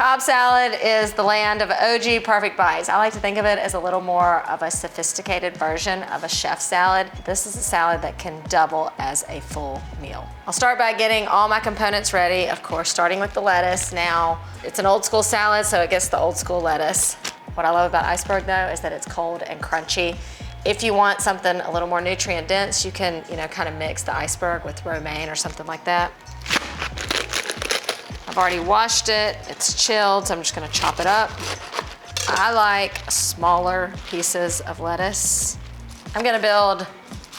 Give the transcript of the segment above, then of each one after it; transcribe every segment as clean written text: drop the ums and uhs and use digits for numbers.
Cobb salad is the land of OG perfect bites. I like to think of it as a little more of a sophisticated version of a chef salad. This is a salad that can double as a full meal. I'll start by getting all my components ready, of course, starting with the lettuce. Now, it's an old school salad, so it gets the old school lettuce. What I love about iceberg though is that it's cold and crunchy. If you want something a little more nutrient dense, you can, kind of mix the iceberg with romaine or something like that. I've already washed it, it's chilled, so I'm just gonna chop it up. I like smaller pieces of lettuce. I'm gonna build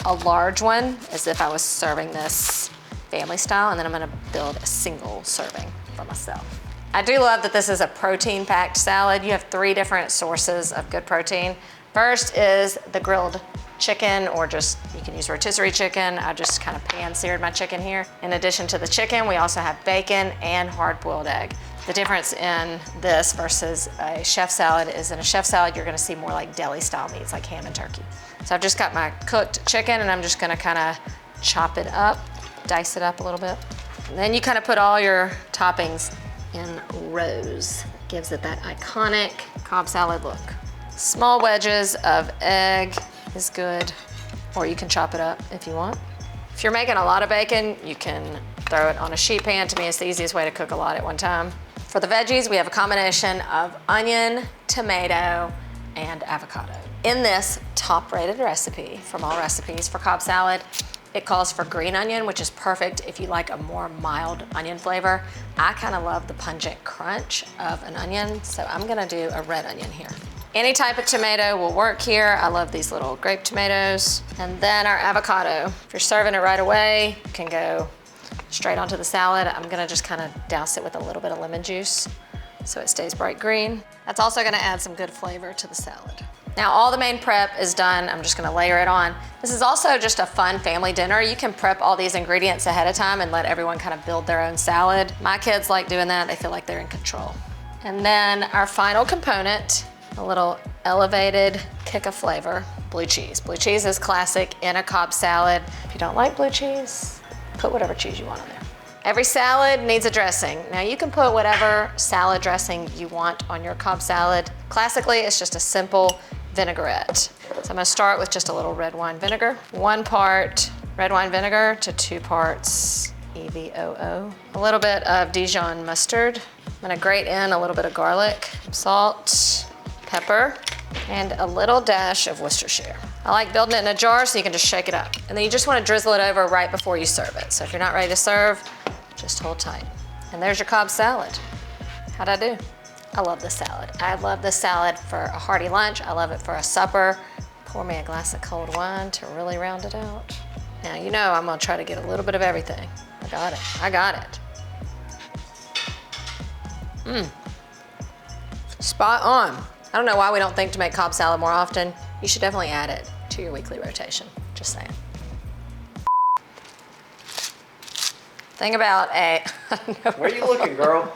a large one as if I was serving this family style, and then I'm gonna build a single serving for myself. I do love that this is a protein-packed salad. You have 3 different sources of good protein. First is the grilled chicken, or just, you can use rotisserie chicken. I just kind of pan-seared my chicken here. In addition to the chicken, we also have bacon and hard-boiled egg. The difference in this versus a chef salad is in a chef salad, you're gonna see more like deli-style meats, like ham and turkey. So I've just got my cooked chicken, and I'm just gonna kind of chop it up, dice it up a little bit. And then you kind of put all your toppings in rows. Gives it that iconic Cobb salad look. Small wedges of egg is good, or you can chop it up if you want. If you're making a lot of bacon, you can throw it on a sheet pan. To me, it's the easiest way to cook a lot at one time. For the veggies, we have a combination of onion, tomato, and avocado. In this top-rated recipe from Allrecipes for Cobb salad, it calls for green onion, which is perfect if you like a more mild onion flavor. I kind of love the pungent crunch of an onion, so I'm gonna do a red onion here. Any type of tomato will work here. I love these little grape tomatoes. And then our avocado. If you're serving it right away, you can go straight onto the salad. I'm gonna just kind of douse it with a little bit of lemon juice so it stays bright green. That's also gonna add some good flavor to the salad. Now all the main prep is done. I'm just gonna layer it on. This is also just a fun family dinner. You can prep all these ingredients ahead of time and let everyone kind of build their own salad. My kids like doing that. They feel like they're in control. And then our final component, a little elevated kick of flavor, blue cheese. Blue cheese is classic in a Cobb salad. If you don't like blue cheese, put whatever cheese you want on there. Every salad needs a dressing. Now you can put whatever salad dressing you want on your Cobb salad. Classically, it's just a simple vinaigrette. So I'm gonna start with just a little red wine vinegar. 1 part red wine vinegar to 2 parts EVOO. A little bit of Dijon mustard. I'm gonna grate in a little bit of garlic, salt, pepper, and a little dash of Worcestershire. I like building it in a jar so you can just shake it up. And then you just want to drizzle it over right before you serve it. So if you're not ready to serve, just hold tight. And there's your Cobb salad. How'd I do? I love this salad. I love this salad for a hearty lunch. I love it for a supper. Pour me a glass of cold wine to really round it out. Now you know I'm gonna try to get a little bit of everything. I got it, I got it. Spot on. I don't know why we don't think to make Cobb salad more often. You should definitely add it to your weekly rotation, just saying. Thing about a, Where are you looking, girl?